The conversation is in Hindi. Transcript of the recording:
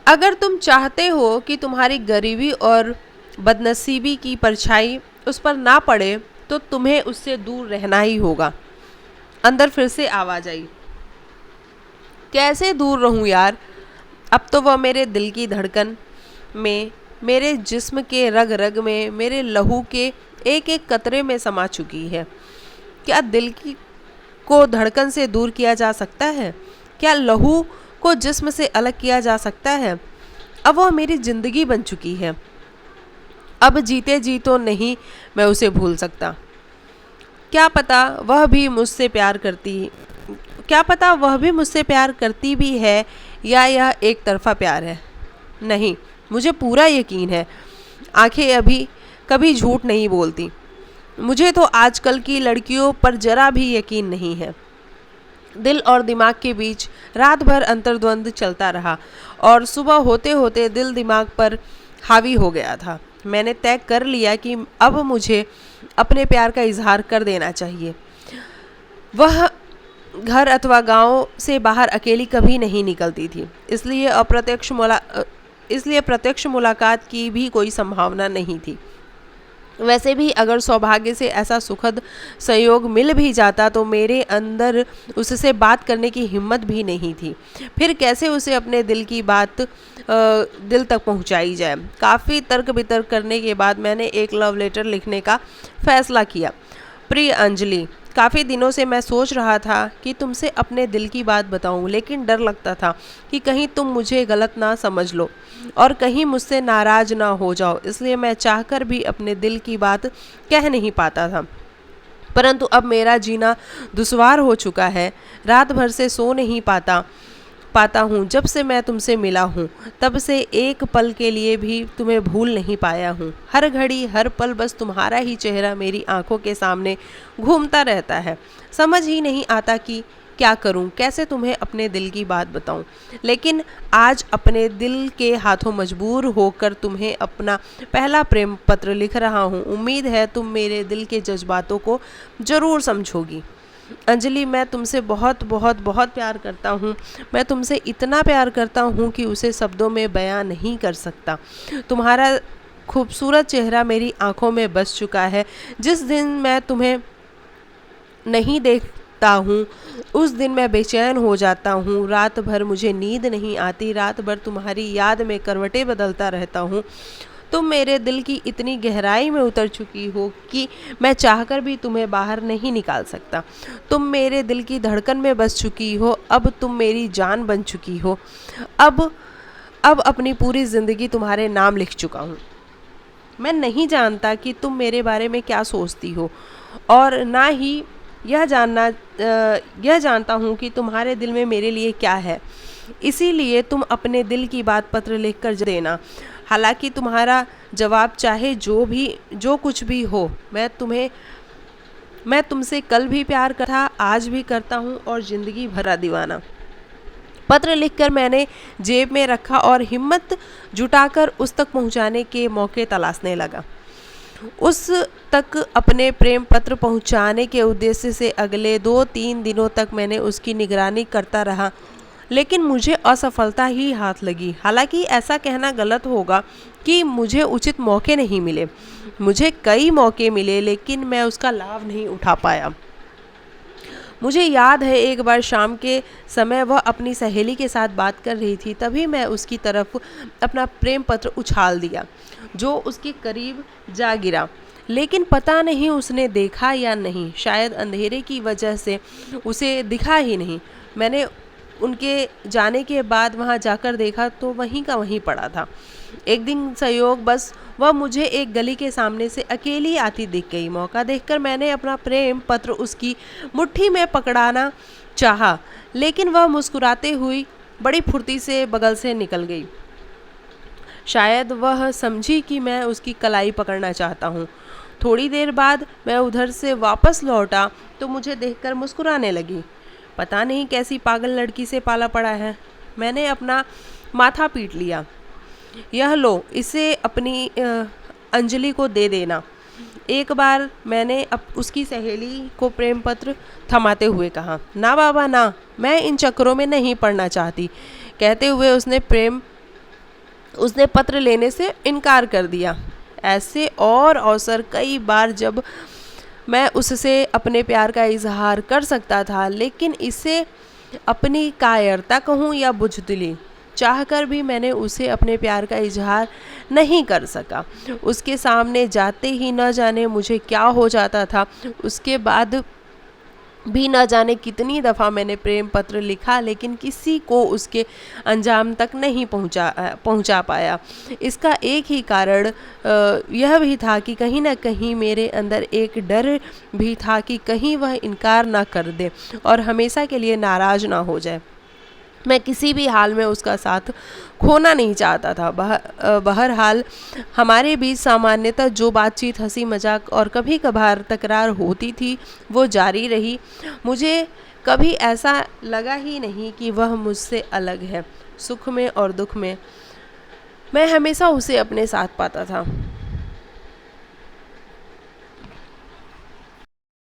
अगर तुम चाहते हो कि तुम्हारी गरीबी और बदनसीबी की परछाई उस पर ना पड़े तो तुम्हें उससे दूर रहना ही होगा। अंदर फिर से आवाज आई। कैसे दूर रहूं यार, अब तो वह मेरे दिल की धड़कन में, मेरे जिस्म के रग रग में, मेरे लहू के एक एक कतरे में समा चुकी है। क्या दिल की को धड़कन से दूर किया जा सकता है? क्या लहू को जिस्म से अलग किया जा सकता है? अब वह मेरी जिंदगी बन चुकी है। अब जीते जी तो नहीं मैं उसे भूल सकता। क्या पता वह भी मुझसे प्यार करती क्या पता वह भी मुझसे प्यार करती भी है, या यह एक तरफा प्यार है। नहीं, मुझे पूरा यकीन है। आंखें अभी कभी झूठ नहीं बोलती। मुझे तो आजकल की लड़कियों पर जरा भी यकीन नहीं है। दिल और दिमाग के बीच रात भर अंतर्द्वंद चलता रहा और सुबह होते होते दिल दिमाग पर हावी हो गया था। मैंने तय कर लिया कि अब मुझे अपने प्यार का इजहार कर देना चाहिए। वह घर अथवा गांव से बाहर अकेली कभी नहीं निकलती थी, इसलिए प्रत्यक्ष मुलाकात की भी कोई संभावना नहीं थी। वैसे भी अगर सौभाग्य से ऐसा सुखद संयोग मिल भी जाता तो मेरे अंदर उससे बात करने की हिम्मत भी नहीं थी। फिर कैसे उसे अपने दिल की बात दिल तक पहुंचाई जाए। काफ़ी तर्क वितर्क करने के बाद मैंने एक लव लेटर लिखने का फैसला किया। प्रिय अंजलि, काफ़ी दिनों से मैं सोच रहा था कि तुमसे अपने दिल की बात बताऊं, लेकिन डर लगता था कि कहीं तुम मुझे गलत ना समझ लो और कहीं मुझसे नाराज ना हो जाओ, इसलिए मैं चाहकर भी अपने दिल की बात कह नहीं पाता था। परंतु अब मेरा जीना दुश्वार हो चुका है। रात भर से सो नहीं पाता हूँ। जब से मैं तुमसे मिला हूँ तब से एक पल के लिए भी तुम्हें भूल नहीं पाया हूँ। हर घड़ी हर पल बस तुम्हारा ही चेहरा मेरी आंखों के सामने घूमता रहता है। समझ ही नहीं आता कि क्या करूं, कैसे तुम्हें अपने दिल की बात बताऊं। लेकिन आज अपने दिल के हाथों मजबूर होकर तुम्हें अपना पहला प्रेम पत्र लिख रहा हूं। उम्मीद है तुम मेरे दिल के जज्बातों को ज़रूर समझोगी। अंजलि, मैं तुमसे बहुत बहुत बहुत प्यार करता हूँ। मैं तुमसे इतना प्यार करता हूँ कि उसे शब्दों में बयां नहीं कर सकता। तुम्हारा खूबसूरत चेहरा मेरी आंखों में बस चुका है। जिस दिन मैं तुम्हें नहीं देखता हूँ उस दिन मैं बेचैन हो जाता हूँ। रात भर मुझे नींद नहीं आती। रात भर तुम्हारी याद में करवटें बदलता रहता हूँ। तुम मेरे दिल की इतनी गहराई में उतर चुकी हो कि मैं चाहकर भी तुम्हें बाहर नहीं निकाल सकता। तुम मेरे दिल की धड़कन में बस चुकी हो। अब तुम मेरी जान बन चुकी हो। अब अपनी पूरी ज़िंदगी तुम्हारे नाम लिख चुका हूँ। मैं नहीं जानता कि तुम मेरे बारे में क्या सोचती हो और ना ही यह जानता हूँ कि तुम्हारे दिल में मेरे लिए क्या है। इसीलिए तुम अपने दिल की बात पत्र लिखकर देना। हालांकि तुम्हारा जवाब चाहे जो कुछ भी हो, मैं तुमसे कल भी प्यार था, आज भी करता हूँ और ज़िंदगी भरा दीवाना। पत्र लिखकर मैंने जेब में रखा और हिम्मत जुटाकर उस तक पहुँचाने के मौके तलाशने लगा। उस तक अपने प्रेम पत्र पहुंचाने के उद्देश्य से अगले 2-3 दिनों तक मैंने उसकी निगरानी करता रहा, लेकिन मुझे असफलता ही हाथ लगी। हालांकि ऐसा कहना गलत होगा कि मुझे उचित मौके नहीं मिले। मुझे कई मौके मिले, लेकिन मैं उसका लाभ नहीं उठा पाया। मुझे याद है एक बार शाम के समय वह अपनी सहेली के साथ बात कर रही थी, तभी मैं उसकी तरफ अपना प्रेम पत्र उछाल दिया जो उसके करीब जा गिरा। लेकिन पता नहीं उसने देखा या नहीं, शायद अंधेरे की वजह से उसे दिखा ही नहीं। मैंने उनके जाने के बाद वहां जाकर देखा तो वहीं का वहीं पड़ा था। एक दिन संयोग बस वह मुझे एक गली के सामने से अकेली आती दिख गई। मौका देखकर मैंने अपना प्रेम पत्र उसकी मुट्ठी में पकड़ाना चाहा, लेकिन वह मुस्कुराते हुई बड़ी फुर्ती से बगल से निकल गई। शायद वह समझी कि मैं उसकी कलाई पकड़ना चाहता हूँ। थोड़ी देर बाद मैं उधर से वापस लौटा तो मुझे देखकर मुस्कुराने लगी। पता नहीं कैसी पागल लड़की से पाला पड़ा है। मैंने अपना माथा पीट लिया। यह लो, इसे अपनी अंजलि को दे देना। एक बार मैंने उसकी सहेली को प्रेम पत्र थमाते हुए कहा। ना बाबा ना, मैं इन चक्करों में नहीं पड़ना चाहती। कहते हुए उसने प्रेम उसने पत्र लेने से इनकार कर दिया। ऐसे और अवसर कई बार जब मैं उससे अपने प्यार का इजहार कर सकता था, लेकिन इसे अपनी कायरता कहूँ या बुज़दिली, चाहकर भी मैंने उसे अपने प्यार का इजहार नहीं कर सका। उसके सामने जाते ही न जाने मुझे क्या हो जाता था। उसके बाद भी न जाने कितनी दफ़ा मैंने प्रेम पत्र लिखा, लेकिन किसी को उसके अंजाम तक नहीं पहुंचा पाया। इसका एक ही कारण यह भी था कि कहीं न कहीं मेरे अंदर एक डर भी था कि कहीं वह इनकार ना कर दे और हमेशा के लिए नाराज़ ना हो जाए। मैं किसी भी हाल में उसका साथ खोना नहीं चाहता था। बहरहाल हमारे बीच सामान्यतः जो बातचीत, हंसी मजाक और कभी कभार तकरार होती थी वो जारी रही। मुझे कभी ऐसा लगा ही नहीं कि वह मुझसे अलग है। सुख में और दुख में मैं हमेशा उसे अपने साथ पाता था।